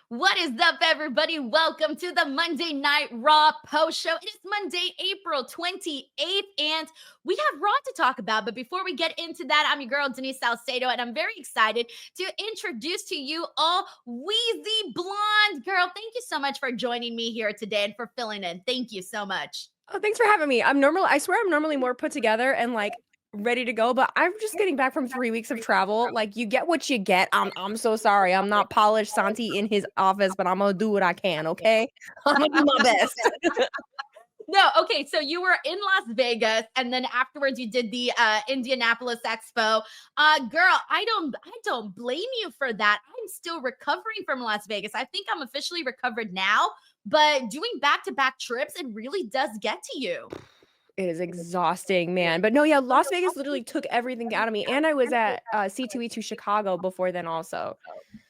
What is up, everybody? Welcome to the Monday Night Raw post show. It is Monday, April 28th, and we have Raw to talk about. But before we get into that, I'm your girl, Denise Salcedo, and I'm very excited to introduce to you all Wheezy Blonde. Girl, thank you so much for joining me here today and for filling in. Thank you so much. Oh, thanks for having me. I swear I'm normally more put together and ready to go, but I'm just getting back from 3 weeks of travel. Like you get what you get. I'm so sorry. I'm not polished Santi in his office, but I'm gonna do what I can, okay? I'm gonna do my best. No, okay, so you were in Las Vegas, and then afterwards you did the Indianapolis Expo. Girl, I don't blame you for that. I'm still recovering from Las Vegas. I think I'm officially recovered now, but doing back-to-back trips, it really does get to you. It is exhausting, man. But no, yeah, Las Vegas literally took everything out of me. And I was at C2E2 Chicago before then also.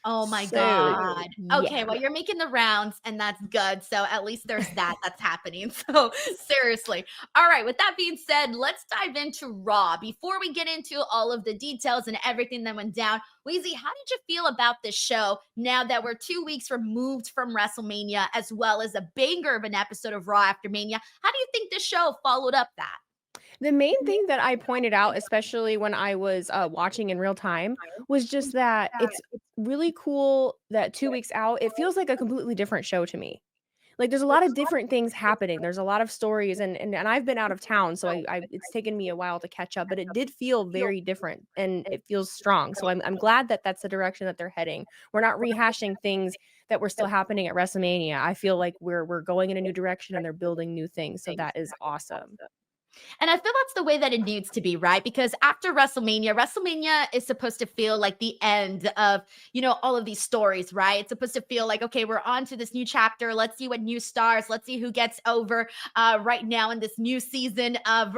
Oh my So God. yeah. Okay, well, you're making the rounds, and that's good. So at least there's that's happening. So seriously. All right, with that being said, let's dive into Raw. Before we get into all of the details and everything that went down, Weezy, how did you feel about this show now that we're 2 weeks removed from WrestleMania, as well as a banger of an episode of Raw after Mania? How do you think this show followed up that? The main thing that I pointed out, especially when I was watching in real time, was just that it's really cool that 2 weeks out, it feels like a completely different show to me. Like there's a lot of different things happening. There's a lot of stories, and I've been out of town, so I it's taken me a while to catch up, but it did feel very different and it feels strong. So I'm glad that that's the direction that they're heading. We're not rehashing things that were still happening at WrestleMania. I feel like we're going in a new direction and they're building new things. So that is awesome. And I feel that's the way that it needs to be, right? Because after WrestleMania, WrestleMania is supposed to feel like the end of, all of these stories, right? It's supposed to feel like, okay, we're on to this new chapter. Let's see what new stars, let's see who gets over right now in this new season of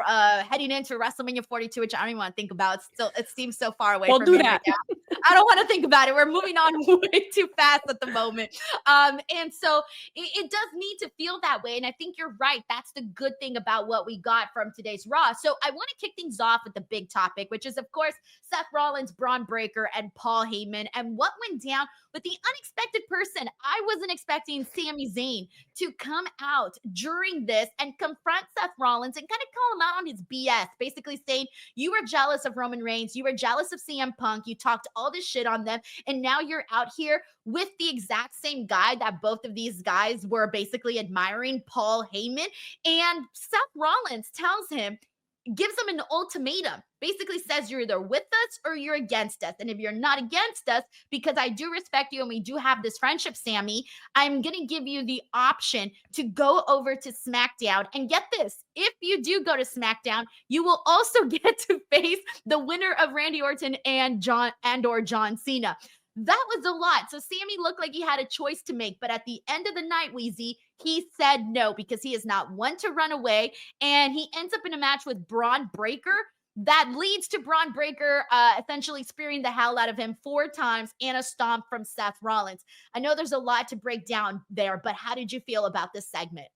heading into WrestleMania 42, which I don't even want to think about. It seems so far away Well, from do me right that. now. I don't want to think about it. We're moving on way too fast at the moment. And so it does need to feel that way. And I think you're right. That's the good thing about what we got from today's Raw. So I want to kick things off with the big topic, which is, of course, Seth Rollins, Bron Breakker, and Paul Heyman, and what went down with the unexpected person. I wasn't expecting Sami Zayn to come out during this and confront Seth Rollins and kind of call him out on his BS, basically saying, you were jealous of Roman Reigns, you were jealous of CM Punk, you talked all this shit on them, and now you're out here with the exact same guy that both of these guys were basically admiring, Paul Heyman. And Seth Rollins tells him, gives him an ultimatum, basically says you're either with us or you're against us. And if you're not against us, because I do respect you and we do have this friendship, Sammy, I'm going to give you the option to go over to SmackDown. And get this, if you do go to SmackDown, you will also get to face the winner of Randy Orton and John Cena. That was a lot. So Sammy looked like he had a choice to make. But at the end of the night, Wheezy, he said no because he is not one to run away. And he ends up in a match with Bron Breakker that leads to Bron Breakker essentially spearing the hell out of him 4 times and a stomp from Seth Rollins. I know there's a lot to break down there, but how did you feel about this segment?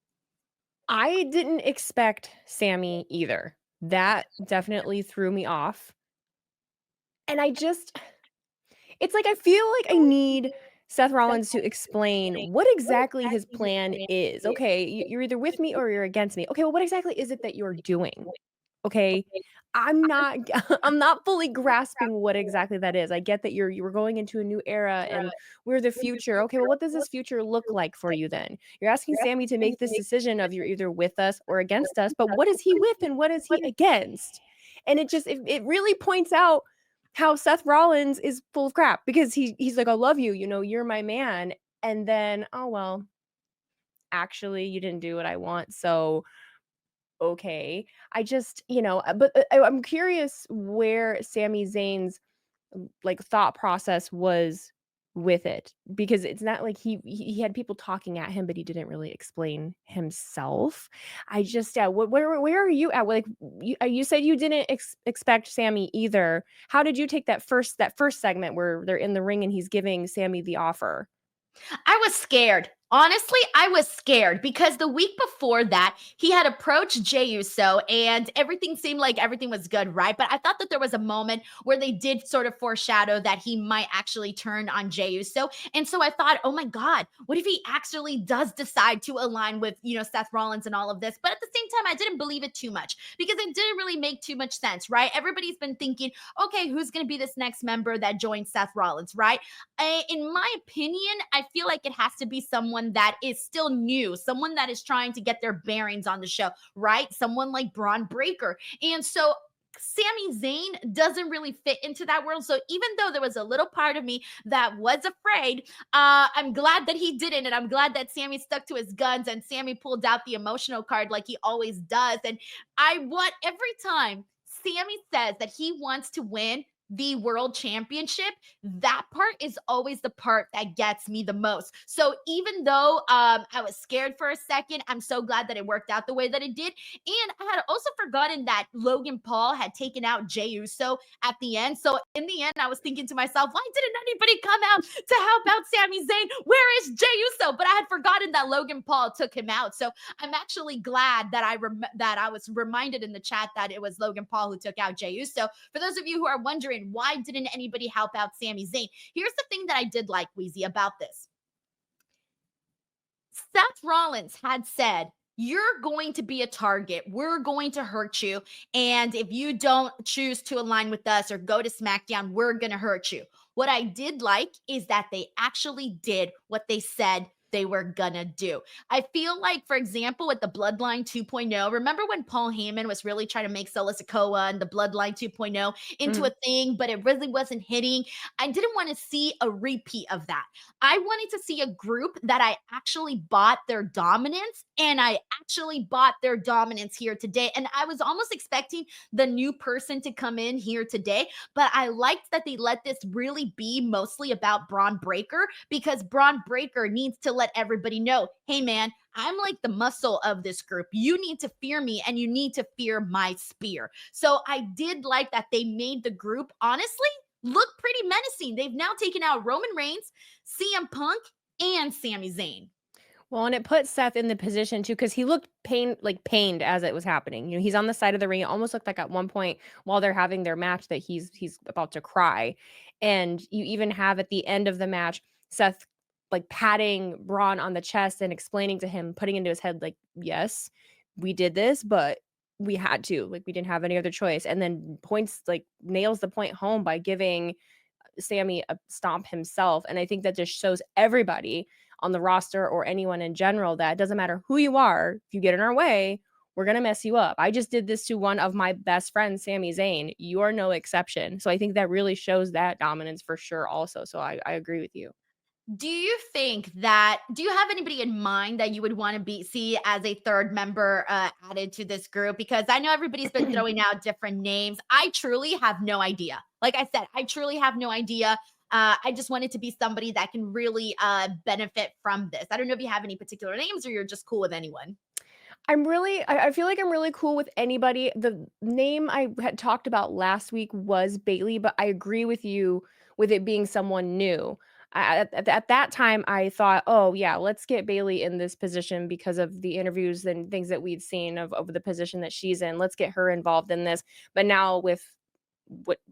I didn't expect Sammy either. That definitely threw me off. And it's like I feel like I need Seth Rollins to explain what exactly his plan is. Okay, you're either with me or you're against me. Okay, well, what exactly is it that you're doing? Okay, I'm not I'm not fully grasping what exactly that is. I get that you were going into a new era and we're the future. Okay, well, what does this future look like for you then? You're asking Sammy to make this decision of you're either with us or against us, but what is he with and what is he against? And it really points out how Seth Rollins is full of crap because he's like, I love you, you're my man. And then, oh well, actually you didn't do what I want. So okay. I just, but I'm curious where Sami Zayn's like thought process was with it because it's not like he had people talking at him, but he didn't really explain himself. I just, yeah, where are you at? Like you said you didn't expect Sammy either. How did you take that first segment where they're in the ring and he's giving Sammy the offer? I was scared. Honestly, I was scared because the week before that, he had approached Jey Uso and everything seemed like everything was good, right? But I thought that there was a moment where they did sort of foreshadow that he might actually turn on Jey Uso. And so I thought, oh my God, what if he actually does decide to align with, Seth Rollins and all of this? But at the same time, I didn't believe it too much because it didn't really make too much sense, right? Everybody's been thinking, okay, who's going to be this next member that joins Seth Rollins, right? In my opinion, I feel like it has to be someone that is still new, someone that is trying to get their bearings on the show, right? Someone like Bron Breakker. And so Sami Zayn doesn't really fit into that world. So even though there was a little part of me that was afraid, I'm glad that he didn't. And I'm glad that Sami stuck to his guns and Sami pulled out the emotional card like he always does. And I want every time Sami says that he wants to win the world championship, that part is always the part that gets me the most. So even though I was scared for a second, I'm so glad that it worked out the way that it did. And I had also forgotten that Logan Paul had taken out Jey Uso at the end. So in the end, I was thinking to myself, why didn't anybody come out to help out Sami Zayn? Where is Jey Uso? But I had forgotten that Logan Paul took him out. So I'm actually glad that I was reminded in the chat that it was Logan Paul who took out Jey Uso. For those of you who are wondering, why didn't anybody help out Sami Zayn? Here's the thing that I did like, Wheezy, about this. Seth Rollins had said, you're going to be a target. We're going to hurt you. And if you don't choose to align with us or go to SmackDown, we're going to hurt you. What I did like is that they actually did what they said they were gonna do. I feel like, for example, with the Bloodline 2.0, remember when Paul Heyman was really trying to make Solo Sikoa and the Bloodline 2.0 into a thing, but it really wasn't hitting? I didn't want to see a repeat of that. I wanted to see a group that I actually bought their dominance, and I actually bought their dominance here today. And I was almost expecting the new person to come in here today, but I liked that they let this really be mostly about Bron Breakker, because Bron Breakker needs to let everybody know, hey man, I'm like the muscle of this group. You need to fear me and you need to fear my spear. So I did like that they made the group, honestly, look pretty menacing. They've now taken out Roman Reigns, CM Punk, and Sami Zayn. Well, and it put Seth in the position too, because he looked pained as it was happening. He's on the side of the ring. It almost looked like at one point while they're having their match that he's about to cry. And you even have at the end of the match, Seth like patting Braun on the chest and explaining to him, putting into his head, like, yes, we did this, but we had to. Like, we didn't have any other choice. And then nails the point home by giving Sami a stomp himself. And I think that just shows everybody on the roster or anyone in general that it doesn't matter who you are, if you get in our way, we're going to mess you up. I just did this to one of my best friends, Sami Zayn. You are no exception. So I think that really shows that dominance for sure also. So I agree with you. Do you have anybody in mind that you would want to see as a third member added to this group? Because I know everybody's been throwing out different names. I truly have no idea. Like I said, I truly have no idea. I just want it to be somebody that can really benefit from this. I don't know if you have any particular names or you're just cool with anyone. I feel like I'm really cool with anybody. The name I had talked about last week was Bailey, but I agree with you with it being someone new. At that time, I thought, oh yeah, let's get Bailey in this position because of the interviews and things that we'd seen of the position that she's in. Let's get her involved in this. But now with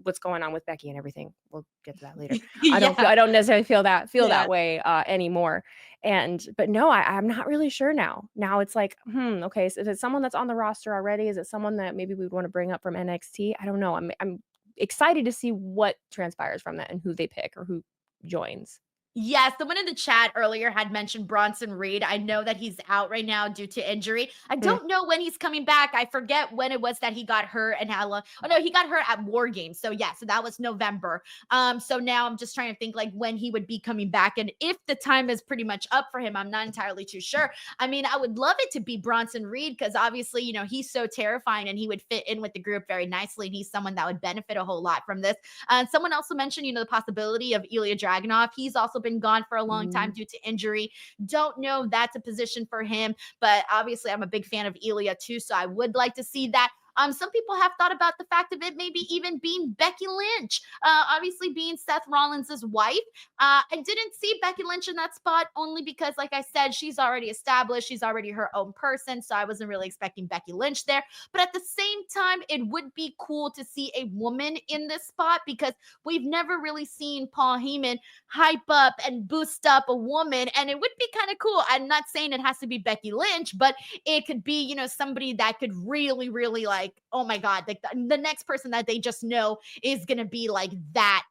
what's going on with Becky and everything, we'll get to that later. I don't necessarily feel that way anymore. But no, I'm not really sure now. Now it's like, okay, so is it someone that's on the roster already? Is it someone that maybe we would want to bring up from NXT? I don't know. I'm excited to see what transpires from that and who they pick or who joins. Yes, someone in the chat earlier had mentioned Bronson Reed. I know that he's out right now due to injury. I don't know when he's coming back. I forget when it was that he got hurt and how long. Oh no, he got hurt at War Games. So yeah, so that was November. So now I'm just trying to think like when he would be coming back and if the time is pretty much up for him. I'm not entirely too sure. I mean, I would love it to be Bronson Reed because obviously, he's so terrifying and he would fit in with the group very nicely. And he's someone that would benefit a whole lot from this. And someone also mentioned, the possibility of Ilya Dragunov. He's also been gone for a long time due to injury. Don't know if that's a position for him, but obviously I'm a big fan of Ilya too, so I would like to see that. Some people have thought about the fact of it maybe even being Becky Lynch, obviously being Seth Rollins' wife. I didn't see Becky Lynch in that spot only because, like I said, she's already established. She's already her own person. So I wasn't really expecting Becky Lynch there. But at the same time, it would be cool to see a woman in this spot because we've never really seen Paul Heyman hype up and boost up a woman. And it would be kind of cool. I'm not saying it has to be Becky Lynch, but it could be, somebody that could really, really like, oh my God, like the next person that they just know is going to be like that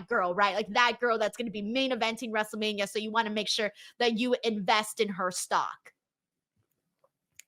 girl, right? Like that girl that's going to be main eventing WrestleMania. So you want to make sure that you invest in her stock.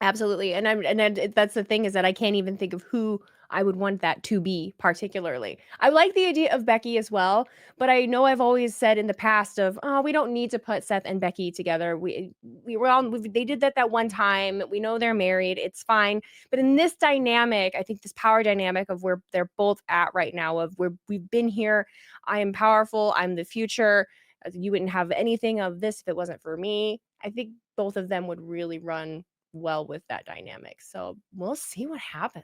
Absolutely. That's the thing, is that I can't even think of who I would want that to be particularly. I like the idea of Becky as well, but I know I've always said in the past of, oh, we don't need to put Seth and Becky together. They did that one time. We know they're married. It's fine. But in this dynamic, I think this power dynamic of where they're both at right now, of where we've been here, I am powerful, I'm the future. You wouldn't have anything of this if it wasn't for me. I think both of them would really run well with that dynamic. So we'll see what happens.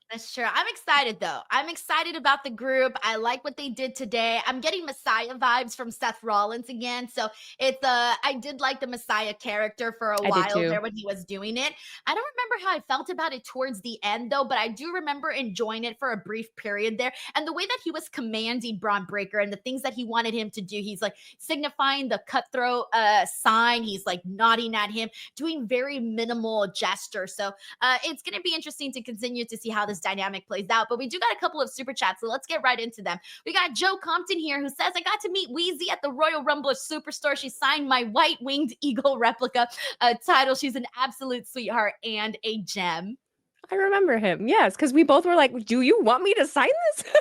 That's true. I'm excited though. I'm excited about the group. I like what they did today. I'm getting Messiah vibes from Seth Rollins again. So I did like the Messiah character for a while there when he was doing it. I don't remember how I felt about it towards the end though, but I do remember enjoying it for a brief period there. And the way that he was commanding Bron Breakker and the things that he wanted him to do, he's like signifying the cutthroat sign. He's like nodding at him, doing very minimal gestures. So it's going to be interesting to continue to see how this dynamic plays out. But we do got a couple of super chats, so let's get right into them. We got Joe Compton here who says, I got to meet Wheezy at the Royal Rumble Superstore. She signed my white winged eagle replica title. She's an absolute sweetheart and a gem. I remember him. Yes, because we both were like, do you want me to sign this? Okay.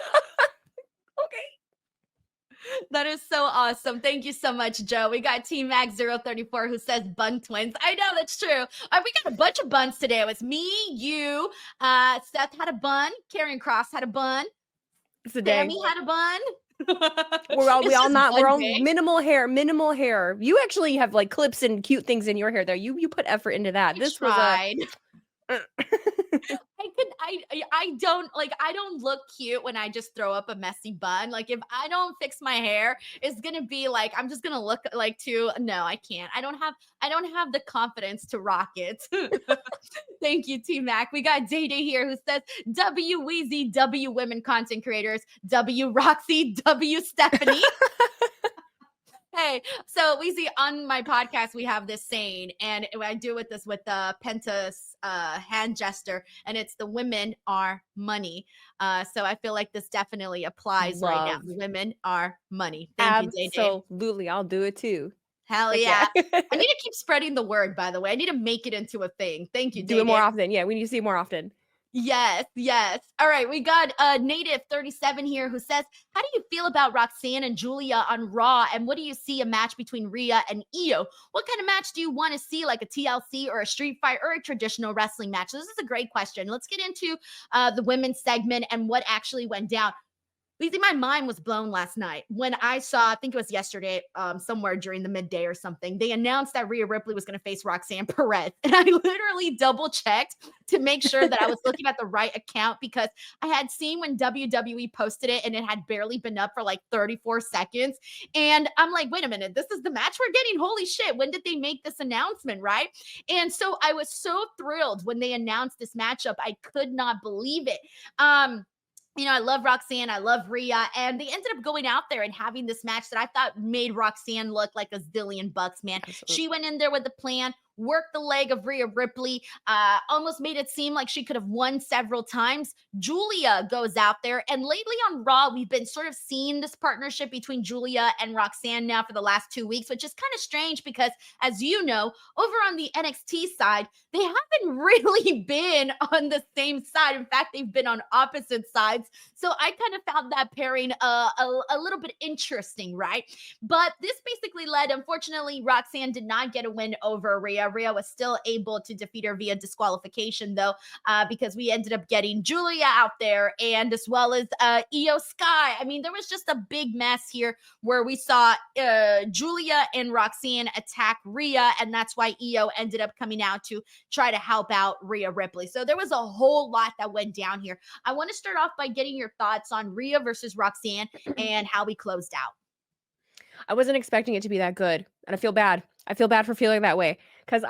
That is so awesome. Thank you so much, Joe. We got Team Max 034 who says bun twins. I know that's true. We got a bunch of buns today. It was me, you, Seth had a bun, Karrion Kross had a bun, Sami had a bun. We're all minimal hair. You actually have like clips and cute things in your hair there. You put effort into that. I don't look cute when I just throw up a messy bun. Like if I don't fix my hair, it's gonna be like I'm just gonna look like no, I can't. I don't have the confidence to rock it. Thank you, T Mac. We got Day Day here who says W Wheezy, W women content creators, W Roxy, W Stephanie. Hey, so Wheezy, on my podcast, we have this saying, and I do with the Pentas hand gesture, and it's the women are money. So I feel like this definitely applies right now. Women are money. Thank you, Day. Absolutely. I'll do it too. Hell yeah. I need to keep spreading the word, by the way. I need to make it into a thing. Thank you, Day. Do it more often. Yeah, we need to see it more often. Yes. All right, we got Native 37 here who says, how do you feel about Roxanne and Julia on Raw? And what do you see a match between Rhea and Io? What kind of match do you want to see, like a TLC or a street fight or a traditional wrestling match? This is a great question. Let's get into the women's segment and what actually went down. Lizzie, my mind was blown last night when I saw, I think it was yesterday, somewhere during the midday or something, they announced that Rhea Ripley was going to face Roxanne Perez. And I literally double checked to make sure that I was looking at the right account because I had seen when WWE posted it and it had barely been up for like 34 seconds. And I'm like, wait a minute, this is the match we're getting? Holy shit, when did they make this announcement, right? And so I was so thrilled when they announced this matchup. I could not believe it. I love Roxanne. I love Rhea. And they ended up going out there and having this match that I thought made Roxanne look like a zillion bucks, man. Absolutely. She went in there with a plan, worked the leg of Rhea Ripley, almost made it seem like she could have won several times. Julia goes out there, and lately on Raw, we've been sort of seeing this partnership between Julia and Roxanne now for the last 2 weeks, which is kind of strange because, as you know, over on the NXT side, they haven't really been on the same side. In fact, they've been on opposite sides. So I kind of found that pairing a little bit interesting, right? But this basically led, unfortunately, Roxanne did not get a win over Rhea. Rhea was still able to defeat her via disqualification, though, because we ended up getting Julia out there and as well as Io Sky. I mean, there was just a big mess here where we saw Julia and Roxanne attack Rhea, and that's why Io ended up coming out to try to help out Rhea Ripley. So there was a whole lot that went down here. I want to start off by getting your thoughts on Rhea versus Roxanne and how we closed out. I wasn't expecting it to be that good, and I feel bad. I feel bad for feeling that way because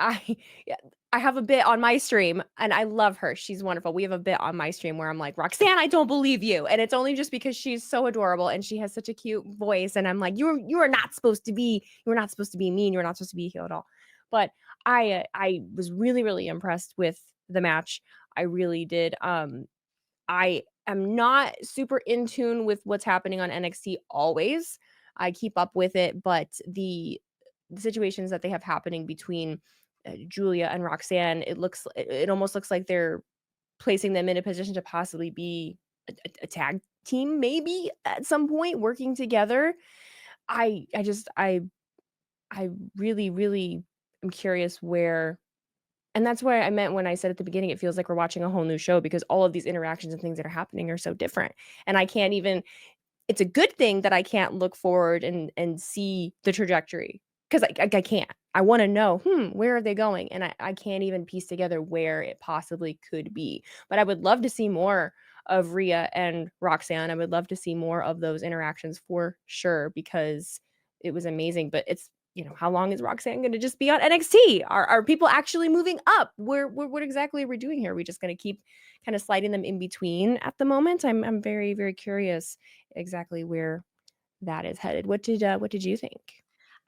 yeah, I have a bit on my stream, and I love her. She's wonderful. We have a bit on my stream where I'm like, Roxanne, I don't believe you, and it's only just because she's so adorable and she has such a cute voice, and I'm like, you are not supposed to be mean. You're not supposed to be here at all. But I was really impressed with the match. I really did. I am not super in tune with what's happening on NXT always. I keep up with it, but the situations that they have happening between Julia and Roxanne, it almost looks like they're placing them in a position to possibly be a tag team, maybe at some point working together. I really am curious where, and that's what I meant when I said at the beginning, it feels like we're watching a whole new show because all of these interactions and things that are happening are so different. And I can't even, it's a good thing that I can't look forward and see the trajectory because I can't. I want to know, where are they going? And I can't even piece together where it possibly could be. But I would love to see more of Rhea and Roxanne. I would love to see more of those interactions for sure because it was amazing. But it's, how long is Roxanne going to just be on NXT? Are people actually moving up? What exactly are we doing here? Are we just going to keep kind of sliding them in between at the moment? I'm very curious exactly where that is headed. What did you think?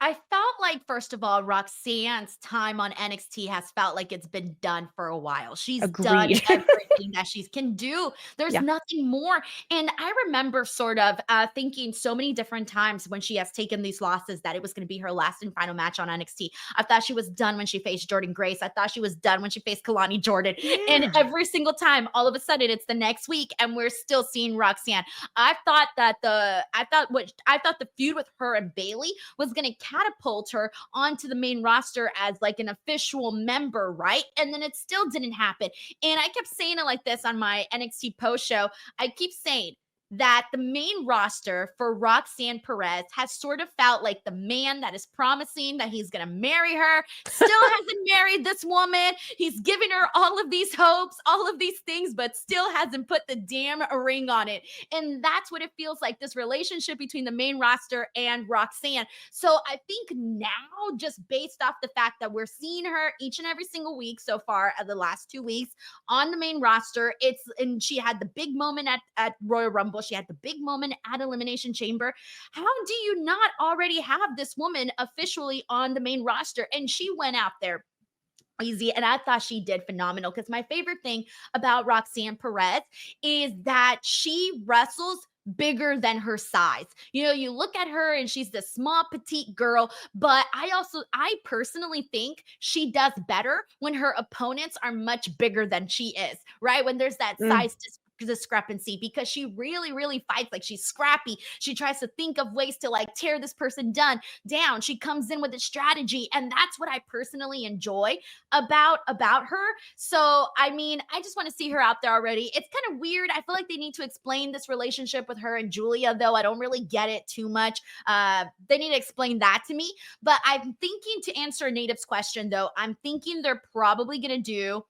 I felt like, first of all, Roxanne's time on NXT has felt like it's been done for a while. She's done Agreed. everything that she can do. There's Yeah. nothing more. And I remember sort of thinking so many different times when she has taken these losses that it was going to be her last and final match on NXT. I thought she was done when she faced Jordan Grace. I thought she was done when she faced Kalani Jordan. And Yeah. every single time, all of a sudden, it's the next week, and we're still seeing Roxanne. I thought the feud with her and Bailey was going to catapult her onto the main roster as like an official member, right? And then it still didn't happen. And I kept saying it like this on my NXT post show. I keep saying that the main roster for Roxanne Perez has sort of felt like the man that is promising that he's going to marry her, still hasn't married this woman. He's giving her all of these hopes, all of these things, but still hasn't put the damn ring on it. And that's what it feels like, this relationship between the main roster and Roxanne. So I think now, just based off the fact that we're seeing her each and every single week so far of the last 2 weeks on the main roster, and she had the big moment at Royal Rumble. She had the big moment at Elimination Chamber. How do you not already have this woman officially on the main roster? And she went out there easy, and I thought she did phenomenal, because my favorite thing about Roxanne Perez is that she wrestles bigger than her size. You look at her and she's this small petite girl, but I personally think she does better when her opponents are much bigger than she is, right? When there's that size discrepancy, because she really fights. Like, she's scrappy. She tries to think of ways to like tear this person down. She comes in with a strategy, and that's what I personally enjoy about her. So I mean, I just want to see her out there already. It's kind of weird. I feel like they need to explain this relationship with her and Julia, though I don't really get it too much. They need to explain that to me. But I'm thinking, to answer Native's question though, I'm thinking they're probably gonna do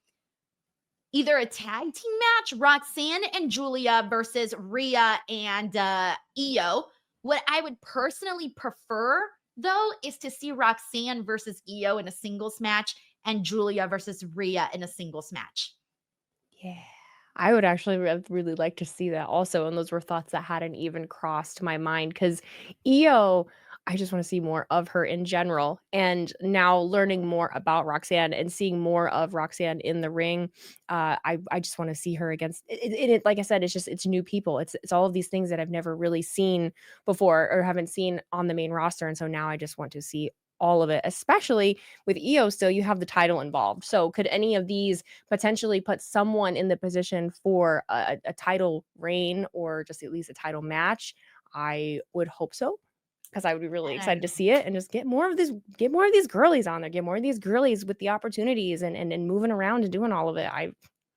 either a tag team match, Roxanne and Julia versus Rhea and Io. What I would personally prefer, though, is to see Roxanne versus Io in a singles match and Julia versus Rhea in a singles match. Yeah. I would actually really like to see that also, and those were thoughts that hadn't even crossed my mind because Io, I just want to see more of her in general. And now learning more about Roxanne and seeing more of Roxanne in the ring, I just want to see her against it. Like I said, it's new people. It's all of these things that I've never really seen before or haven't seen on the main roster, and so now I just want to see all of it, especially with Io still, you have the title involved. So could any of these potentially put someone in the position for a title reign or just at least a title match? I would hope so. because I would be really And excited to see it and just get more of these girlies on there, get more of these girlies with the opportunities and moving around and doing all of it.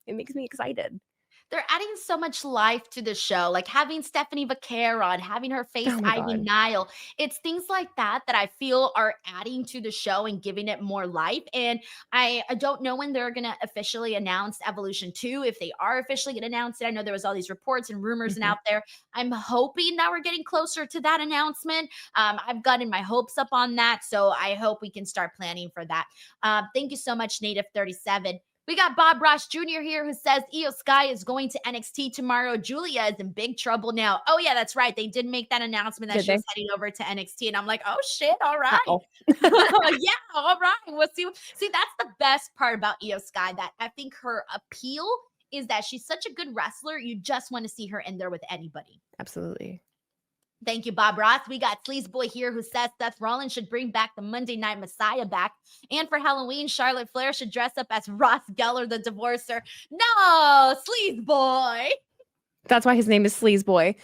It makes me excited. they're adding so much life to the show, like having Stephanie Vaquera on, having her face Oh my Ivy God. Nile. It's things like that that I feel are adding to the show and giving it more life. And I don't know when they're going to officially announce Evolution 2, if they are officially going to announce it. I know there was all these reports and rumors and Mhm. out there. I'm hoping that we're getting closer to that announcement. I've gotten my hopes up on that. So I hope we can start planning for that. Thank you so much, Native 37. We got Bob Ross Jr. here who says Io Sky is going to NXT tomorrow. Julia is in big trouble now. Oh, yeah, that's right. They did make that announcement that Did she was they? heading over to NXT. And I'm like, oh, shit. All right. Uh-oh. Yeah, all right. We'll see. See, that's the best part about Io Sky, that I think her appeal is that she's such a good wrestler. You just want to see her in there with anybody. Absolutely. Thank you, Bob Ross. We got Sleaze Boy here who says Seth Rollins should bring back the Monday Night Messiah back. And for Halloween, Charlotte Flair should dress up as Ross Geller, the divorcer. No, Sleaze Boy. That's why his name is Sleaze Boy.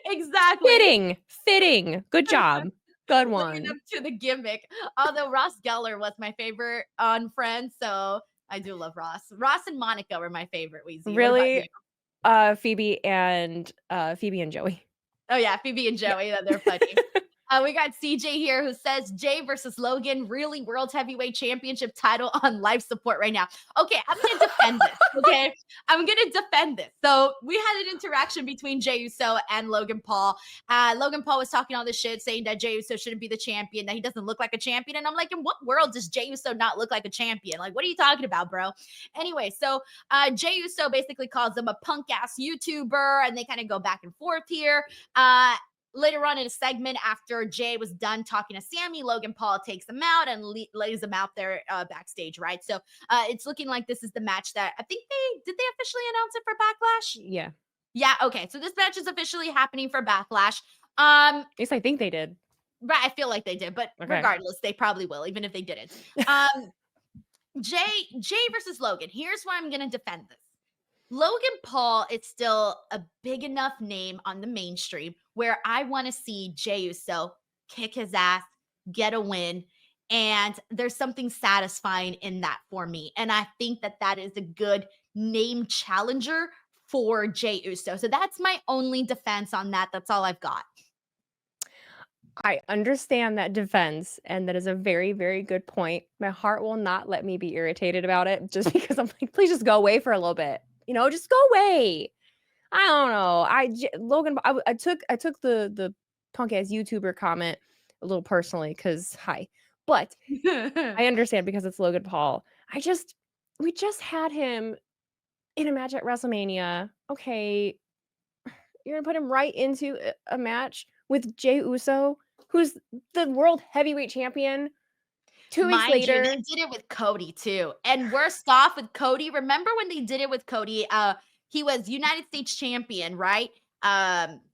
Exactly. Fitting. Good job. Good Living one. up to the gimmick. Although Ross Geller was my favorite on Friends, so I do love Ross. Ross and Monica were my favorite, Wheezy. What about you? Really? Phoebe and Joey. Oh, yeah, Phoebe and Joey, they're funny. We got CJ here who says Jay versus Logan, really world heavyweight championship title on life support right now. Okay, I'm going to defend this. Okay, I'm going to defend this. So we had an interaction between Jey Uso and Logan Paul. Logan Paul was talking all this shit, saying that Jey Uso shouldn't be the champion, that he doesn't look like a champion. And I'm like, in what world does Jey Uso not look like a champion? Like, what are you talking about, bro? Anyway, so Jey Uso basically calls him a punk ass YouTuber, and they kind of go back and forth here. Later on in a segment, after Jay was done talking to Sami, Logan Paul takes him out and lays him out there backstage, right? So it's looking like this is the match that I think did they officially announce it for Backlash? Yeah. Yeah, okay. So this match is officially happening for Backlash. At least I think they did. Right, I feel like they did, but regardless, they probably will, even if they didn't. Jay versus Logan. Here's why I'm gonna defend this. Logan Paul is still a big enough name on the mainstream where I want to see Jey Uso kick his ass, get a win, and there's something satisfying in that for me. And I think that that is a good name challenger for Jey Uso. So that's my only defense on that. That's all I've got. I understand that defense, and that is a very, very good point. My heart will not let me be irritated about it just because I'm like, please just go away for a little bit. Just go away. I don't know. Logan, I took the punk ass YouTuber comment a little personally because but I understand because it's Logan Paul. We just had him in a match at WrestleMania. Okay, you're gonna put him right into a match with Jey Uso, who's the world heavyweight champion. 2 weeks Mind you, later, they did it with Cody too. And worst off with Cody, remember when they did it with Cody? He was United States champion, right?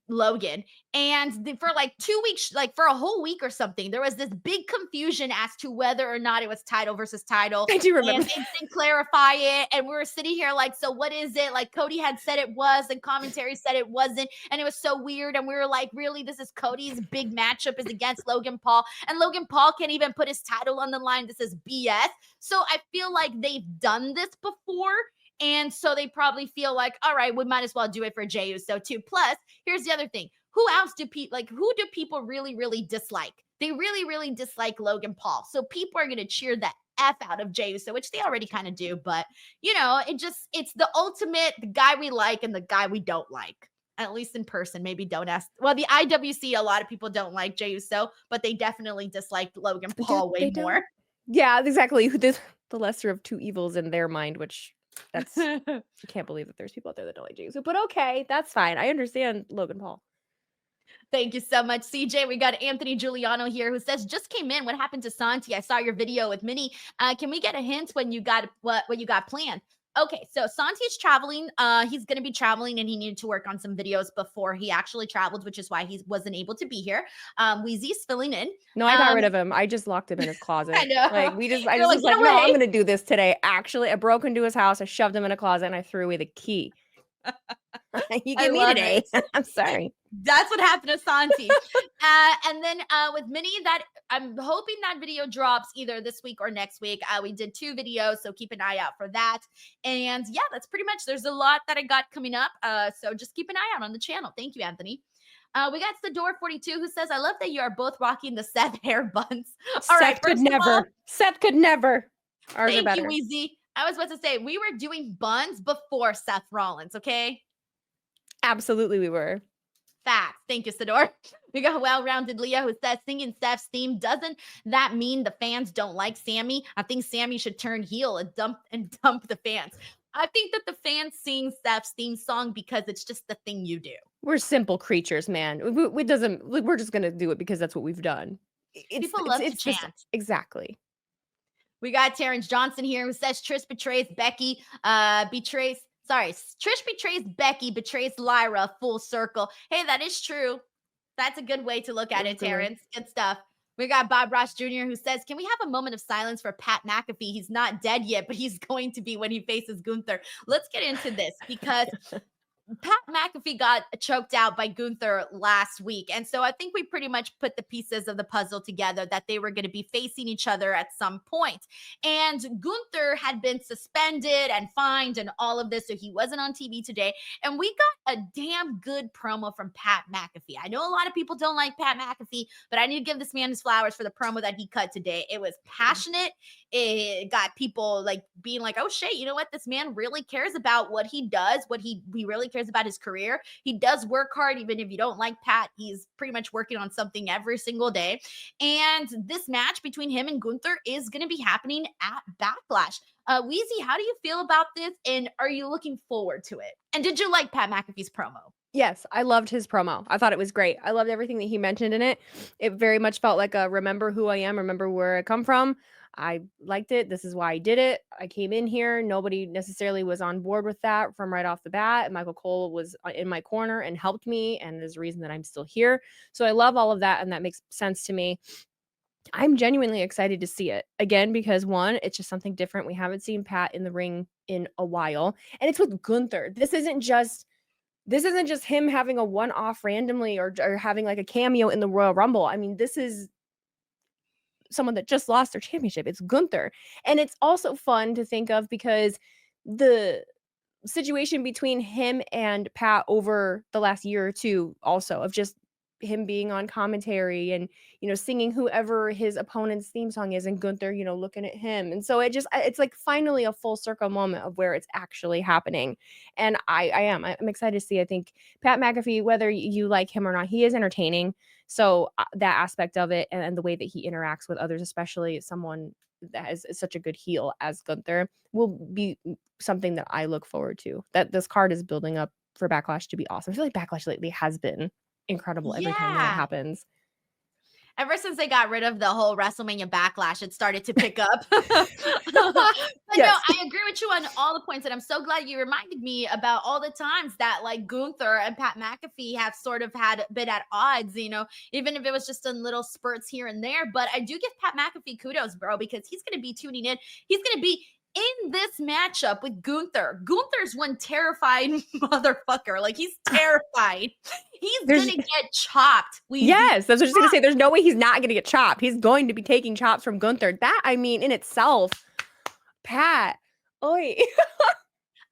Logan. And for like 2 weeks, like for a whole week or something, there was this big confusion as to whether or not it was title versus title. I do remember. And they didn't clarify it. And we were sitting here like, so what is it? Like Cody had said it was, and commentary said it wasn't. And it was so weird. And we were like, really, this is Cody's big matchup is against Logan Paul. And Logan Paul can't even put his title on the line. This is BS. So I feel like they've done this before. And so they probably feel like, all right, we might as well do it for Jey Uso too. Plus, here's the other thing. Who else who do people really, really dislike? They really, really dislike Logan Paul. So people are going to cheer the F out of Jey Uso, which they already kind of do. But, it's the ultimate, the guy we like and the guy we don't like. At least in person, maybe don't ask. Well, the IWC, a lot of people don't like Jey Uso, but they definitely disliked Logan Paul way more. Yeah, exactly. The lesser of two evils in their mind, which I can't believe that there's people out there that don't like Jey Uso. But okay, that's fine. I understand Logan Paul. Thank you so much, CJ. We got Anthony Giuliano here who says, just came in. What happened to Santi? I saw your video with Minnie. Can we get a hint when you got what you got planned? Okay, so Santi's traveling. He's going to be traveling, and he needed to work on some videos before he actually traveled, which is why he wasn't able to be here. Wheezy's filling in. No, I got rid of him. I just locked him in his closet. I know. I just was like, no, I'm going to do this today. Actually, I broke into his house. I shoved him in a closet, and I threw away the key. You give me today. I'm sorry. That's what happened to Santi. And then with Minnie, that I'm hoping that video drops either this week or next week. We did 2 videos, so keep an eye out for that. And yeah, that's pretty much. There's a lot that I got coming up, so just keep an eye out on the channel. Thank you, Anthony. We got Sador42 who says, "I love that you are both rocking the Seth hair buns." All right, Seth could first of all, never. Seth could never. Ours are thank you, better. Wheezy. I was about to say we were doing buns before Seth Rollins. Okay. Absolutely, we were. Facts. Thank you, Sador. We got well-rounded Leah who says, "Singing Steph's theme, doesn't that mean the fans don't like Sami? I think Sami should turn heel and dump the fans." I think that the fans sing Steph's theme song because it's just the thing you do. We're simple creatures, man. We're just gonna do it because that's what we've done. People love to chant. Exactly. We got Terrence Johnson here who says Trish betrays Becky, Trish betrays Becky, betrays Lyra, full circle. Hey, that is true. That's a good way to look at it, Terrence. Good stuff. We got Bob Ross Jr. who says, "Can we have a moment of silence for Pat McAfee? He's not dead yet, but he's going to be when he faces Gunther." Let's get into this because Pat McAfee got choked out by Gunther last week. And so I think we pretty much put the pieces of the puzzle together that they were going to be facing each other at some point. And Gunther had been suspended and fined and all of this. So he wasn't on TV today. And we got a damn good promo from Pat McAfee. I know a lot of people don't like Pat McAfee, but I need to give this man his flowers for the promo that he cut today. It was passionate. It got people like being like, "Oh shit, you know what? This man really cares about what he does, what he really cares about his career. He does work hard, even if you don't like Pat. He's pretty much working on something every single day." And this match between him and Gunther is going to be happening at Backlash. Wheezy, how do you feel about this? And are you looking forward to it? And did you like Pat McAfee's promo? Yes, I loved his promo. I thought it was great. I loved everything that he mentioned in it. It very much felt like a remember who I am, remember where I come from. I liked it. This is why I did it. I came in here. Nobody necessarily was on board with that from right off the bat. Michael Cole was in my corner and helped me, and there's a reason that I'm still here. So I love all of that, and that makes sense to me. I'm genuinely excited to see it again because one, it's just something different. We haven't seen Pat in the ring in a while, and it's with Gunther. This isn't just him having a one-off randomly or having like a cameo in the Royal Rumble. I mean, this is someone that just lost their championship. It's Gunther. And it's also fun to think of because the situation between him and Pat over the last year or two also of just him being on commentary and, singing whoever his opponent's theme song is and Gunther, looking at him. And so it's like finally a full circle moment of where it's actually happening. And I'm excited to see. I think Pat McAfee, whether you like him or not, he is entertaining. So that aspect of it and the way that he interacts with others, especially someone that is such a good heel as Gunther, will be something that I look forward to. That this card is building up for Backlash to be awesome. I feel like Backlash lately has been incredible every time that it happens. Ever since they got rid of the whole WrestleMania Backlash, it started to pick up. But yes. No, I agree with you on all the points, and I'm so glad you reminded me about all the times that like Gunther and Pat McAfee have sort of been at odds, even if it was just in little spurts here and there. But I do give Pat McAfee kudos, bro, because he's going to be tuning in. He's going to be in this matchup with Gunther. Gunther's one terrified motherfucker. Like, he's terrified. He's going to get chopped. Yes, that's what I was going to say. There's no way he's not going to get chopped. He's going to be taking chops from Gunther. That, I mean, in itself, Pat, oi.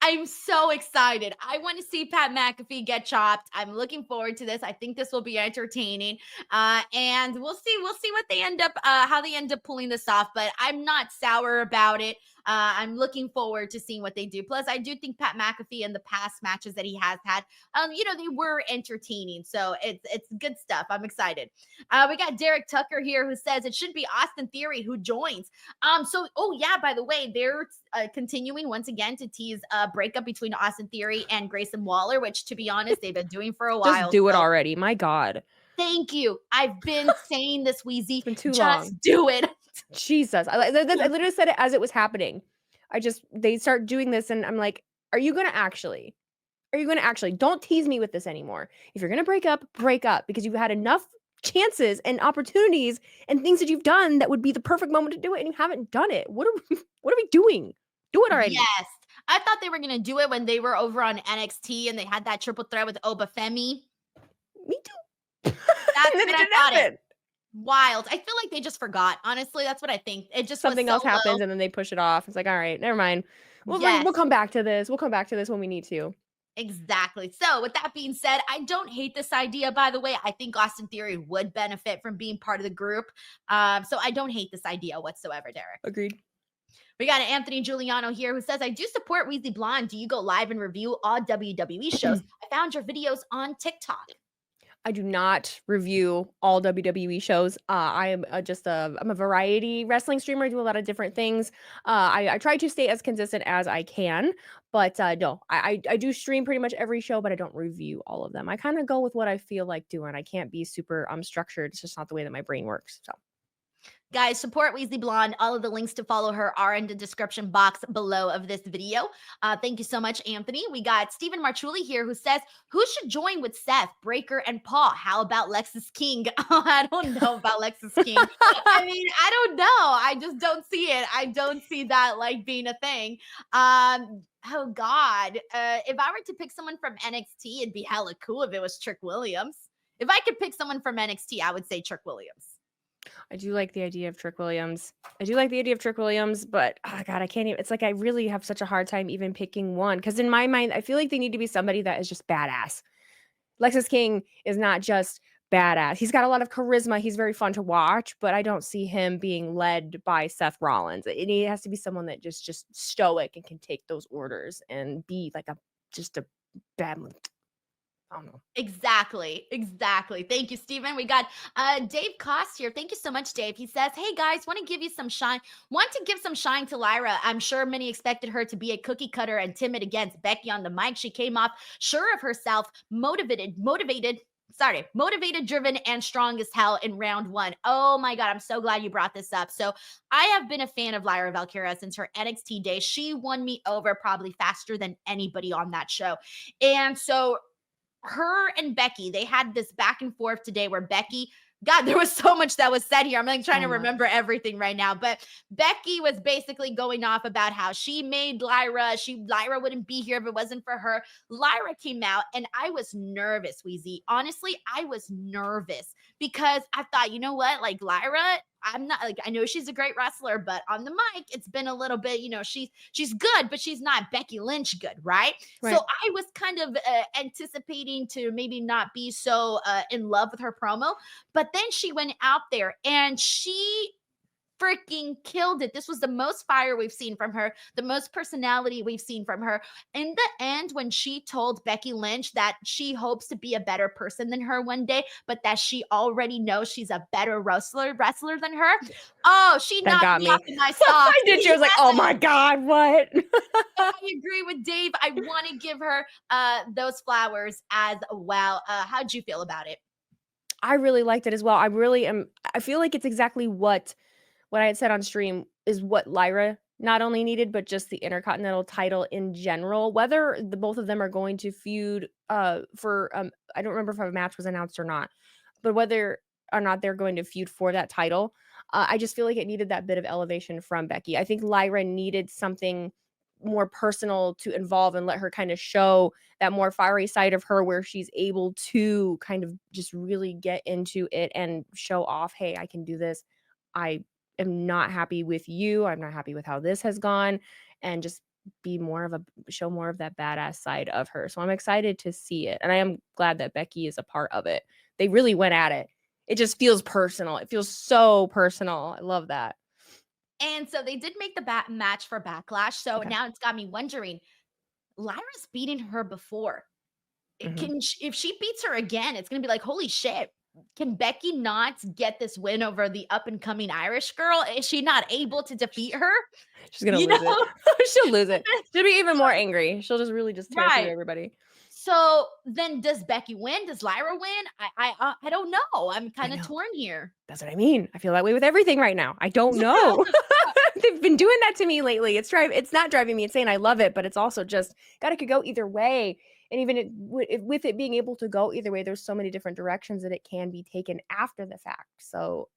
I'm so excited. I want to see Pat McAfee get chopped. I'm looking forward to this. I think this will be entertaining. And we'll see what they end up, how they end up pulling this off. But I'm not sour about it. I'm looking forward to seeing what they do. Plus, I do think Pat McAfee in the past matches that he has had, they were entertaining. So it's good stuff. I'm excited. We got Derek Tucker here who says it should be Austin Theory who joins. By the way, they're continuing once again to tease a breakup between Austin Theory and Grayson Waller, which, to be honest, they've been doing for a while. Just do it already. My God. Thank you. I've been saying this, Wheezy. It's been too long. Just do it. Jesus. I literally said it as it was happening. They start doing this and I'm like, are you going to actually? Don't tease me with this anymore. If you're going to break up, because you've had enough chances and opportunities and things that you've done that would be the perfect moment to do it and you haven't done it. What are we doing? Do it already. Yes. I thought they were going to do it when they were over on NXT and they had that triple threat with Obafemi. Me And That's then what it I didn't thought it. happen. Wild. I feel like they just forgot. Honestly, that's what I think. It just was Something so else happens low. and then they push it off. It's like, all right, never mind. We'll Yes. come back to this. We'll come back to this when we need to. Exactly. So, with that being said, I don't hate this idea, by the way. I think Austin Theory would benefit from being part of the group. So, I don't hate this idea whatsoever, Derek. Agreed. We got an Anthony Giuliano here who says, I do support Wheezy Blonde. Do you go live and review all WWE shows? I found your videos on TikTok. I do not review all WWE shows. I am I'm a variety wrestling streamer. I do a lot of different things. I try to stay as consistent as I can, but no, I do stream pretty much every show, but I don't review all of them. I kind of go with what I feel like doing. I can't be super structured. It's just not the way that my brain works. So. Guys, support Wheezy Blonde. All of the links to follow her are in the description box below of this video. Thank you so much, Anthony. We got Stephen Marchuli here who says, who should join with Seth, Breakker, and Paul? How about Lexus King? I don't know about Lexus King. I mean, I don't know. I just don't see it. I don't see that like being a thing. Oh God. If I were to pick someone from NXT, it'd be hella cool if it was Trick Williams. If I could pick someone from NXT, I would say Trick Williams. I do like the idea of Trick Williams. But oh God, I can't even. It's like I really have such a hard time even picking one because in my mind, I feel like they need to be somebody that is just badass. Lexus King is not just badass. He's got a lot of charisma. He's very fun to watch, but I don't see him being led by Seth Rollins. He has to be someone that just stoic and can take those orders and be like just a bad. I don't know. Exactly. Thank you, Stephen. We got Dave Cost here. Thank you so much, Dave. He says, hey guys, want to give some shine to Lyra. I'm sure many expected her to be a cookie cutter and timid against Becky on the mic. She came off sure of herself, motivated, driven, and strong as hell in round one. Oh my God, I'm so glad you brought this up. So I have been a fan of Lyra Valkyria since her NXT days. She won me over probably faster than anybody on that show. And so her and Becky, they had this back and forth today where Becky, God, there was so much that was said here. I'm like trying to remember everything right now. But Becky was basically going off about how she made Lyra. Lyra wouldn't be here if it wasn't for her. Lyra came out and I was nervous, Wheezy. Honestly, I was nervous because I thought, you know what? Like Lyra, I'm not like I know she's a great wrestler, but on the mic, it's been a little bit, she's good, but she's not Becky Lynch good, right? So I was kind of anticipating to maybe not be so in love with her promo, but then she went out there and she freaking killed it. This was the most fire we've seen from her, the most personality we've seen from her. In the end, when she told Becky Lynch that she hopes to be a better person than her one day, but that she already knows she's a better wrestler than her. Oh, she That knocked got me me. off in my socks. I did. She was like, oh my God, what? I agree with Dave. I want to give her those flowers as well. How'd you feel about it? I really liked it as well. I really am. I feel like it's exactly what I had said on stream is what Lyra not only needed, but just the Intercontinental title in general. Whether the both of them are going to feud for I don't remember if a match was announced or not, but whether or not they're going to feud for that title, I just feel like it needed that bit of elevation from Becky. I think Lyra needed something more personal to involve and let her kind of show that more fiery side of her where she's able to kind of just really get into it and show off, hey, I can do this. I am not happy with you. I'm not happy with how this has gone, and just be more of show more of that badass side of her. So I'm excited to see it. And I am glad that Becky is a part of it. They really went at it. It just feels personal. It feels so personal. I love that. And so they did make the match for Backlash. So now it's got me wondering, Lyra's beaten her before. If she beats her again, it's going to be like, holy shit. Can Becky not get this win over the up and coming Irish girl? Is she not able to defeat her? She's going to lose it. She'll lose it. She'll be even more angry. She'll just really just tear through everybody. So then does Becky win? Does Lyra win? I don't know. I'm kind of torn here. That's what I mean. I feel that way with everything right now. I don't know. They've been doing that to me lately. It's not driving me insane. I love it, but it's also just it could go either way. And even with it being able to go either way, there's so many different directions that it can be taken after the fact. So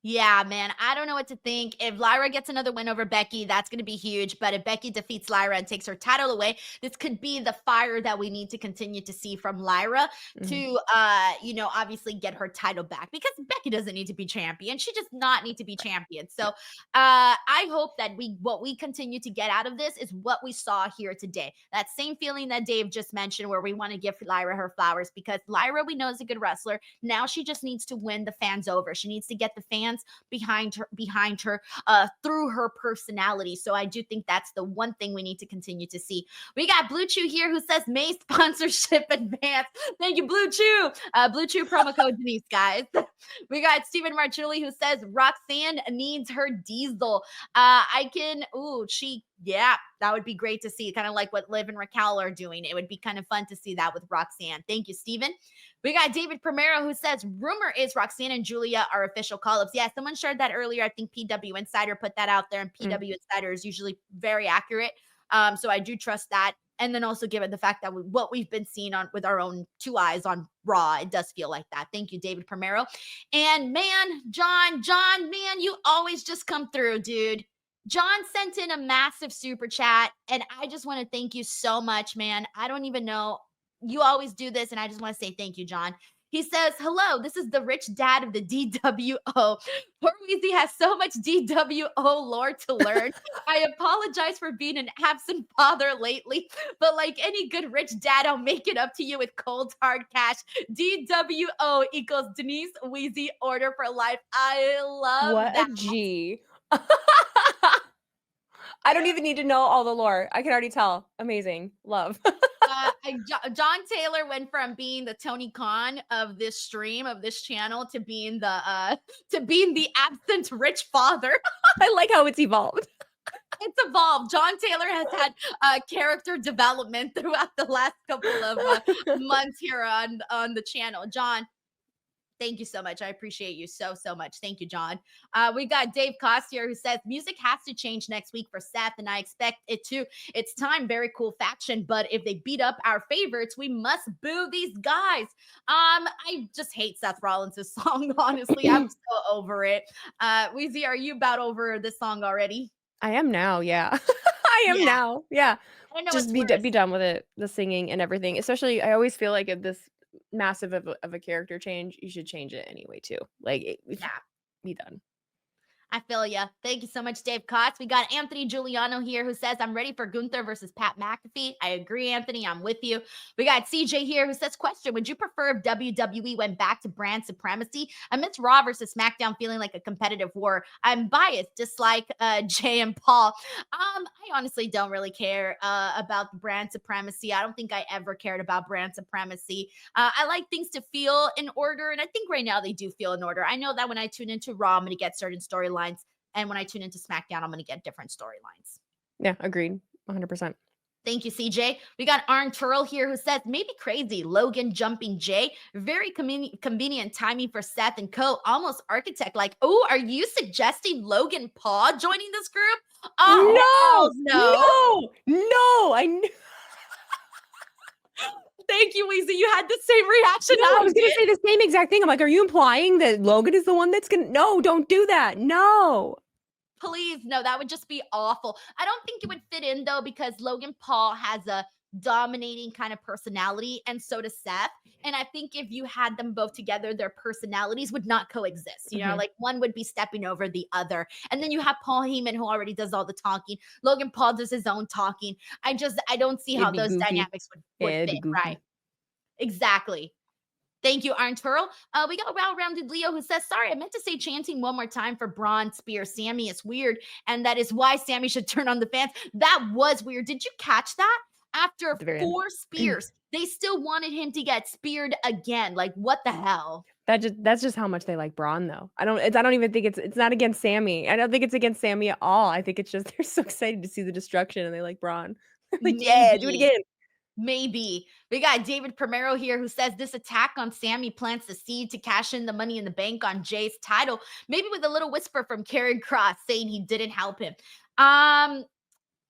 Yeah, man, I don't know what to think. If Lyra gets another win over Becky, that's going to be huge. But if Becky defeats Lyra and takes her title away, this could be the fire that we need to continue to see from Lyra Mhm. to, obviously get her title back, because Becky doesn't need to be champion. She does not need to be champion. So, I hope that what we continue to get out of this is what we saw here today. That same feeling that Dave just mentioned, where we want to give Lyra her flowers, because Lyra, we know, is a good wrestler. Now she just needs to win the fans over. She needs to get the fans behind her through her personality. So I do think that's the one thing we need to continue to see. We got Blue Chew here who says May sponsorship advance. Thank you, Blue Chew. Blue Chew promo code Denise, guys. We got Stephen Marchulli who says Roxanne needs her diesel. That would be great to see. Kind of like what Liv and Raquel are doing. It would be kind of fun to see that with Roxanne. Thank you, Stephen. We got David Primero who says, rumor is Roxanne and Julia are official call-ups. Yeah, someone shared that earlier. I think PW Insider put that out there, and PW Insider is usually very accurate. So I do trust that. And then also given the fact that what we've been seeing on with our own two eyes on Raw, it does feel like that. Thank you, David Primero. And man, John, man, you always just come through, dude. John sent in a massive super chat, and I just want to thank you so much, man. I don't even know. You always do this, and I just want to say thank you, John. He says, hello, this is the rich dad of the DWO. Poor Wheezy has so much DWO lore to learn. I apologize for being an absent father lately, but like any good rich dad, I'll make it up to you with cold hard cash. DWO equals Denise Wheezy order for life. I love What that. a G. I don't even need to know all the lore. I can already tell. Amazing. Love. John Taylor went from being the Tony Khan of this stream, of this channel, to being the absent rich father. I like how it's evolved. It's evolved. John Taylor has had character development throughout the last couple of months here on the channel. John, thank you so much. I appreciate you so much. Thank you, John. We got Dave Costier who says music has to change next week for Seth, and I expect it to. It's time. Very cool faction, but if they beat up our favorites, we must boo these guys. I just hate Seth Rollins' song. Honestly, I'm so over it. Wheezy, are you about over this song already? I am now. Yeah, I am now. Yeah, I don't know just what's worse. be done with it. The singing and everything. Especially, I always feel like if this massive of a character change, you should change it anyway too. Like, be done. I feel ya. Thank you so much, Dave Kotz. We got Anthony Giuliano here who says, I'm ready for Gunther versus Pat McAfee. I agree, Anthony. I'm with you. We got CJ here who says, question, would you prefer if WWE went back to brand supremacy amidst Raw versus SmackDown feeling like a competitive war? I'm biased, just like Jay and Paul. I honestly don't really care about brand supremacy. I don't think I ever cared about brand supremacy. I like things to feel in order, and I think right now they do feel in order. I know that when I tune into Raw, I'm going to get certain storylines, and when I tune into SmackDown, I'm going to get different storylines. Yeah, agreed. 100%. Thank you, CJ. We got Arn Turl here who says, maybe crazy, Logan jumping Jay. Very convenient timing for Seth and Co. Almost architect like, oh, are you suggesting Logan Paul joining this group? Oh, no, I knew. Thank you, Weezy. You had the same reaction. No, I was going to say the same exact thing. I'm like, are you implying that Logan is the one that's going to... No, don't do that. No. Please, no, that would just be awful. I don't think it would fit in, though, because Logan Paul has a dominating kind of personality, and so does Seth. And I think if you had them both together, their personalities would not coexist. You know, like one would be stepping over the other. And then you have Paul Heyman, who already does all the talking. Logan Paul does his own talking. I don't see how those dynamics would fit, right? Exactly. Thank you, Arn Turl. We got Well-Rounded Leo who says, sorry, I meant to say chanting one more time for Bron Spear Sami. It's weird, and that is why Sami should turn on the fans. That was weird. Did you catch that? After 4 spears, they still wanted him to get speared again. Like, what the hell? That's just how much they like Braun, though. I don't even think it's not against Sami. I don't think it's against Sami at all. I think it's just they're so excited to see the destruction and they like Braun. Like, yeah, do it again. Maybe. We got David Primero here who says this attack on Sami plants the seed to cash in the Money in the Bank on Jay's title, maybe with a little whisper from Karrion Kross saying he didn't help him.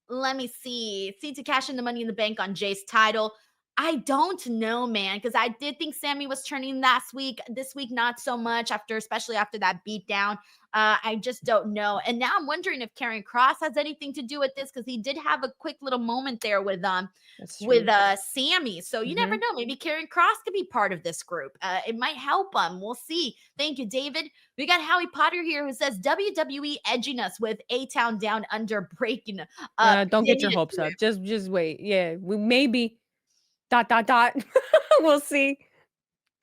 Let me see. Seed to cash in the Money in the Bank on Jay's title. I don't know, man, because I did think Sami was turning last week. This week, not so much especially after that beatdown. I just don't know. And now I'm wondering if Karen Cross has anything to do with this because he did have a quick little moment there That's with true. Sami. So you never Mhm. know. Maybe Karen Cross could be part of this group. It might help them. We'll see. Thank you, David. We got Howie Potter here who says WWE edging us with A-Town Down Under breaking up. Don't get your hopes up. Just wait. Yeah, we maybe ... We'll see.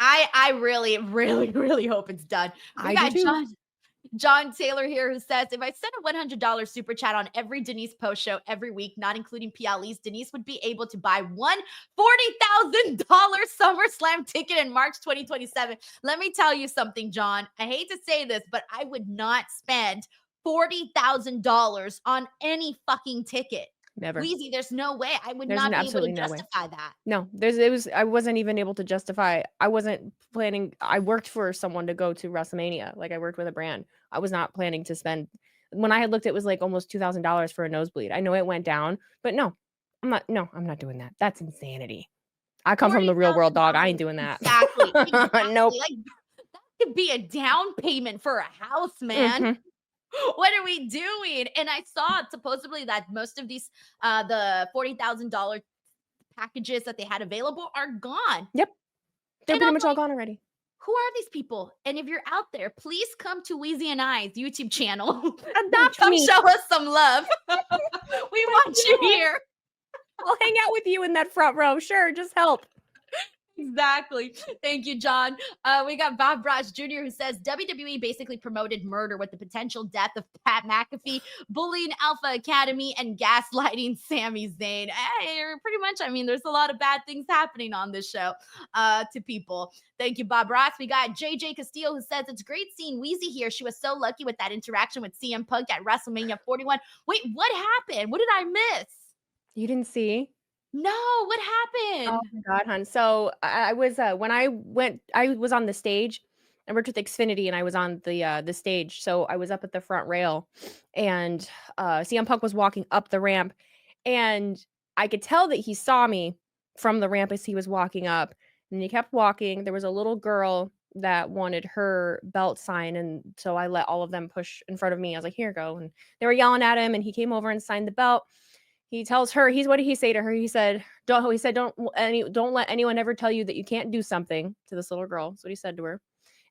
I really, really, really hope it's done. We I do got too. John Taylor here who says, if I sent a $100 super chat on every Denise post show every week, not including PLEs, Denise would be able to buy one $40,000 SummerSlam ticket in March 2027. Let me tell you something, John. I hate to say this, but I would not spend $40,000 on any fucking ticket. Never. Wheezy, there's no way. I would There's not be able to absolutely no way. justify that. No, I wasn't even able to justify. I wasn't planning. I worked for someone to go to WrestleMania. Like I worked with a brand. I was not planning to spend. When I had looked, it was like almost $2,000 for a nosebleed. I know it went down, but no, I'm not. No, I'm not doing that. That's insanity. I come from the real world, dog. I ain't $40,000. doing that. Exactly. Nope. Like that could be a down payment for a house, man. Mhm. What are we doing? And I saw supposedly that most of these the $40,000 packages that they had available are gone. Yep. They're And pretty I'm much all like, gone already. who are these people? And if you're out there, please come to Wheezy and I's YouTube channel. Adopt Come me. show us some love. We want you here. I'll hang out with you in that front row. Sure, just help. Exactly. Thank you, John. We got Bob Ross Jr. who says WWE basically promoted murder with the potential death of Pat McAfee, bullying Alpha Academy, and gaslighting Sami Zayn. Pretty much, I mean, there's a lot of bad things happening on this show to people. Thank you, Bob Ross. We got JJ Castillo who says, it's great seeing Wheezy here. She was so lucky with that interaction with CM Punk at WrestleMania 41. Wait, what happened? What did I miss? You didn't see? No, what Oh happened? my god, hon. So I was when I was on the stage. I worked with Xfinity and I was on the stage. So I was up at the front rail and CM Punk was walking up the ramp and I could tell that he saw me from the ramp as he was walking up. And he kept walking. There was a little girl that wanted her belt sign and so I let all of them push in front of me. I was like, "Here you go." And they were yelling at him and he came over and signed the belt. He tells her, what did he say to her? He said, don't let anyone ever tell you that you can't do something," to this little girl. That's what he said to her.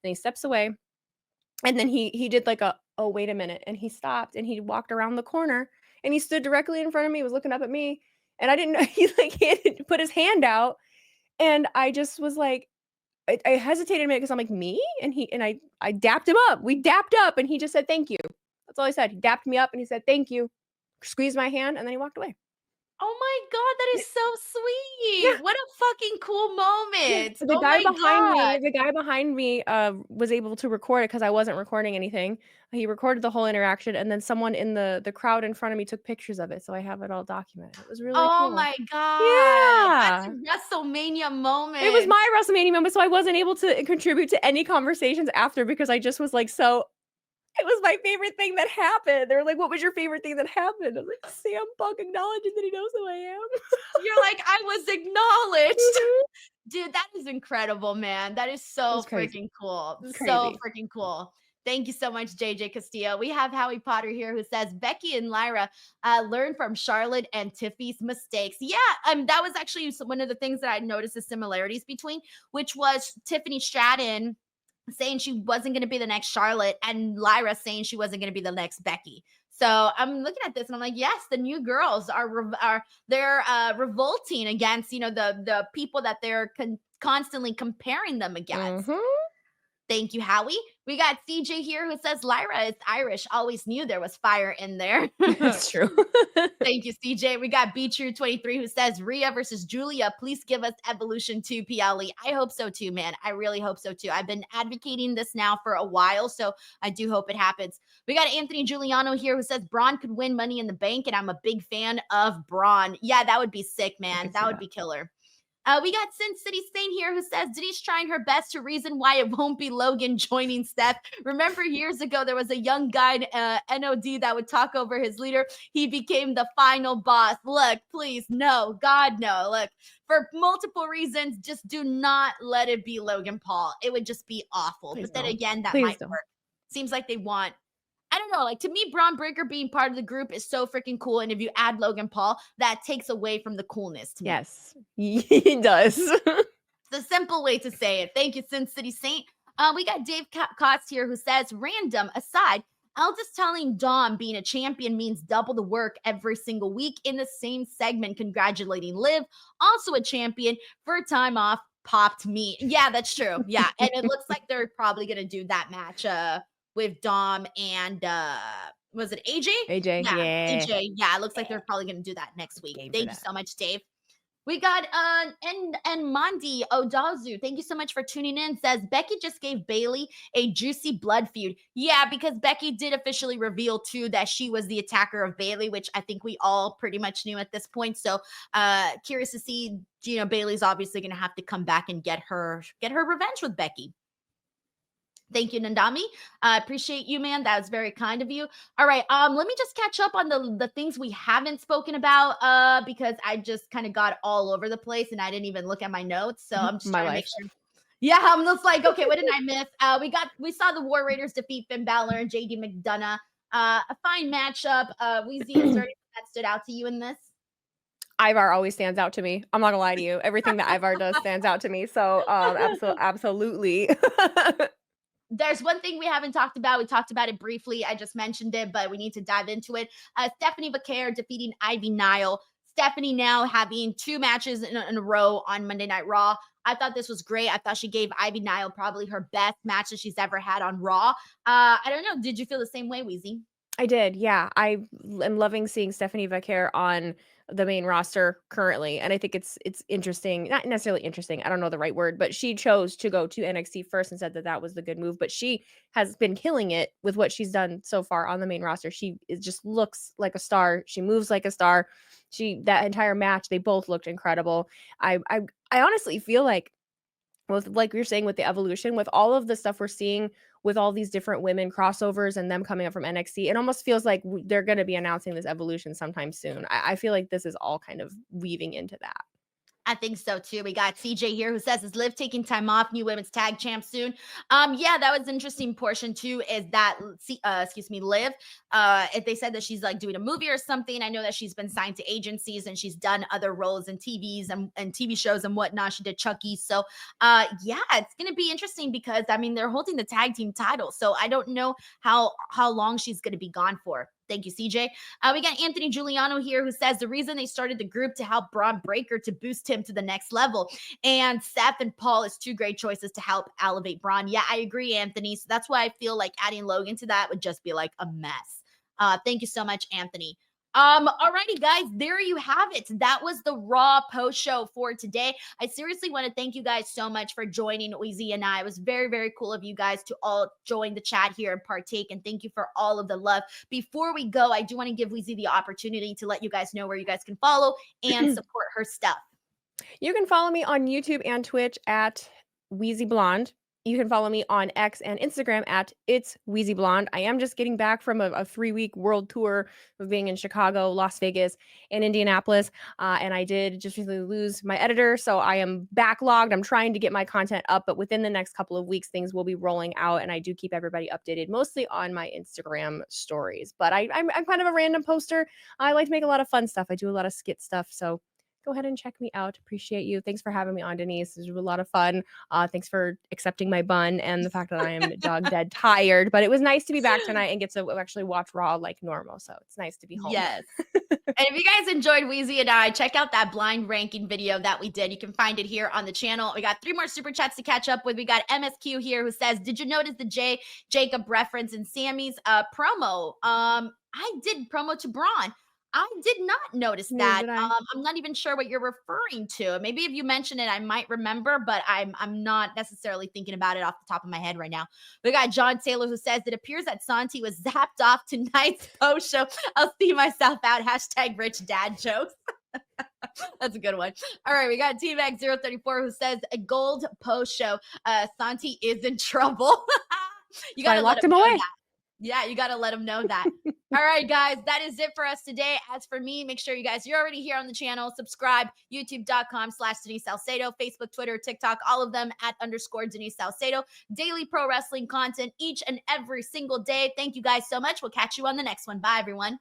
And he steps away. And then he did like oh, wait a minute. And he stopped and he walked around the corner and he stood directly in front of me, was looking up at me. And I didn't know he had put his hand out. And I just was like, I hesitated a minute because I'm like, me? I dapped him up. We dapped up and he just said, "Thank you." That's all he said. He dapped me up and he said, "Thank you." Squeezed my hand and then he walked away. Oh my god, that Yeah. is so Yeah. sweet. What a fucking cool Yeah. moment. The Oh guy my behind god. me the guy behind me, was able to record it because I wasn't recording anything. He recorded the whole interaction, and then someone in the crowd in front of me took pictures of it, so I have it all documented. It was really Oh cool. my god. That's Yeah. a WrestleMania It was moment. my WrestleMania moment, so I wasn't able to contribute to any conversations after because I just was like, so it was my favorite thing that happened. They were like, "What was your favorite thing that happened?" I was like, "Sam Punk acknowledging that he knows who I am." You're like, I was acknowledged. Mhm. Dude, that is incredible, man. That is It so was crazy. freaking cool. It was So crazy. freaking cool. Thank you so much, JJ Castillo. We have Howie Potter here who says Becky and Lyra learn from Charlotte and Tiffy's mistakes. Yeah, that was actually one of the things that I noticed the similarities between, which was Tiffany Stratton saying she wasn't going to be the next Charlotte and Lyra saying she wasn't going to be the next Becky. So I'm looking at this and I'm like, yes, the new girls are they're revolting against the people that they're constantly comparing them against. Mhm. Thank you, Howie. We got CJ here who says Lyra is Irish. Always knew there was fire in there. It's true. Thank you, CJ. We got B-True23 who says Rhea versus Julia. Please give us Evolution 2 PLE. I hope so too, man. I really hope so too. I've been advocating this now for a while, so I do hope it happens. We got Anthony Giuliano here who says Braun could win Money in the Bank, and I'm a big fan of Braun. Yeah, that would be sick, I man. could That see would that. be killer. We got Sin City Stain here who says Denise trying her best to reason why it won't be Logan joining Seth. Remember years ago, there was a young guy, NOD, that would talk over his leader. He became the final boss. Look, please, no, God, no. Look, for multiple reasons. Just do not let it be Logan Paul. It would just be awful. Please but then don't. again, that Please might don't. work. Seems like they want, I don't know, like to me, Bron Breakker being part of the group is so freaking cool. And if you add Logan Paul, that takes away from the coolness to me. Yes, he does. It's a simple way to say it. Thank you, Sin City Saint. We got Dave Cots here who says, random aside, Aldis telling Dom being a champion means double the work every single week in the same segment, congratulating Liv, also a champion, for a time off, popped me. Yeah, that's true. Yeah, and it looks like they're probably going to do that match with Dom and was it AJ? AJ, yeah. AJ. Yeah, it looks like they're probably going to do that next week. Game for Thank you that. so much, Dave. We got and Mondi Odazu. Thank you so much for tuning in. Says Becky just gave Bailey a juicy blood feud. Yeah, because Becky did officially reveal too that she was the attacker of Bailey, which I think we all pretty much knew at this point. So curious to see, Bailey's obviously gonna have to come back and get her revenge with Becky. Thank you, Nandami. I appreciate you, man. That was very kind of you. All right. Let me just catch up on the things we haven't spoken about because I just kind of got all over the place and I didn't even look at my notes. So I'm just trying to make sure. Yeah, I'm just like, okay, what did I miss? We saw the War Raiders defeat Finn Balor and JD McDonough. A fine matchup. Wheezy, is there anything that stood out to you in this? Ivar always stands out to me. I'm not gonna lie to you. Everything that Ivar does stands out to me. So absolutely. There's one thing we haven't talked about. We talked about it briefly. I just mentioned it, but we need to dive into it. Stephanie Vaquer defeating Ivy Nile. Stephanie now having 2 matches in a row on Monday Night Raw. I thought this was great. I thought she gave Ivy Nile probably her best match that she's ever had on Raw. I don't know. Did you feel the same way, Wheezy? I did. Yeah. I am loving seeing Stephanie Vaquer on the main roster currently. And I think it's interesting, not necessarily interesting. I don't know the right word, but she chose to go to NXT first and said that was the good move. But she has been killing it with what she's done so far on the main roster. It just looks like a star. She moves like a star. That entire match, they both looked incredible. I honestly feel like, with like you're saying with the evolution, with all of the stuff we're seeing with all these different women crossovers and them coming up from NXT, it almost feels like they're going to be announcing this evolution sometime soon. I feel like this is all kind of weaving into that. I think so too. We got CJ here who says, is Liv taking time off? New women's tag champ soon. Yeah, that was an interesting portion too, is that Liv. If they said that she's like doing a movie or something, I know that she's been signed to agencies and she's done other roles in TVs and TV shows and whatnot. She did Chucky. So yeah, it's gonna be interesting because I mean they're holding the tag team title. So I don't know how long she's gonna be gone for. Thank you, CJ. We got Anthony Giuliano here who says the reason they started the group to help Bron Breakker to boost him to the next level. And Seth and Paul is 2 great choices to help elevate Bron. Yeah, I agree, Anthony. So that's why I feel like adding Logan to that would just be like a mess. Thank you so much, Anthony. Alrighty, guys, there you have it. That was the Raw post show for today. I seriously want to thank you guys so much for joining Wheezy and I. It was very, very cool of you guys to all join the chat here and partake. And thank you for all of the love. Before we go, I do want to give Wheezy the opportunity to let you guys know where you guys can follow and support her stuff. You can follow me on YouTube and Twitch at Wheezy Blonde. You can follow me on X and Instagram at It's Wheezy Blonde. I am just getting back from a 3-week world tour of being in Chicago, Las Vegas, and Indianapolis. And I did just recently lose my editor, so I am backlogged. I'm trying to get my content up, but within the next couple of weeks, things will be rolling out. And I do keep everybody updated, mostly on my Instagram stories. But I'm kind of a random poster. I like to make a lot of fun stuff. I do a lot of skit stuff, so go ahead and check me out. Appreciate you. Thanks for having me on, Denise. It was a lot of fun. Thanks for accepting my bun and the fact that I am dog dead tired. But it was nice to be back tonight and get to actually watch Raw like normal. So it's nice to be home. Yes. And if you guys enjoyed Wheezy and I, check out that blind ranking video that we did. You can find it here on the channel. We got 3 more super chats to catch up with. We got MSQ here who says, did you notice the Jacob reference in Sammy's promo? I did promo to Bron. I did not notice that. I'm not even sure what you're referring to. Maybe if you mention it, I might remember, but I'm not necessarily thinking about it off the top of my head right now. We got John Taylor who says it appears that Santi was zapped off tonight's post show. I'll see myself out. # rich dad jokes. That's a good one. All right, we got T-Mac034 who says a gold post show. Santi is in trouble. You gotta locked him away. Yeah, you got to let them know that. All right, guys, that is it for us today. As for me, make sure you guys, you're already here on the channel, subscribe, youtube.com/Denise Salcedo, Facebook, Twitter, TikTok, all of them at _ Denise Salcedo. Daily pro wrestling content each and every single day. Thank you guys so much. We'll catch you on the next one. Bye, everyone.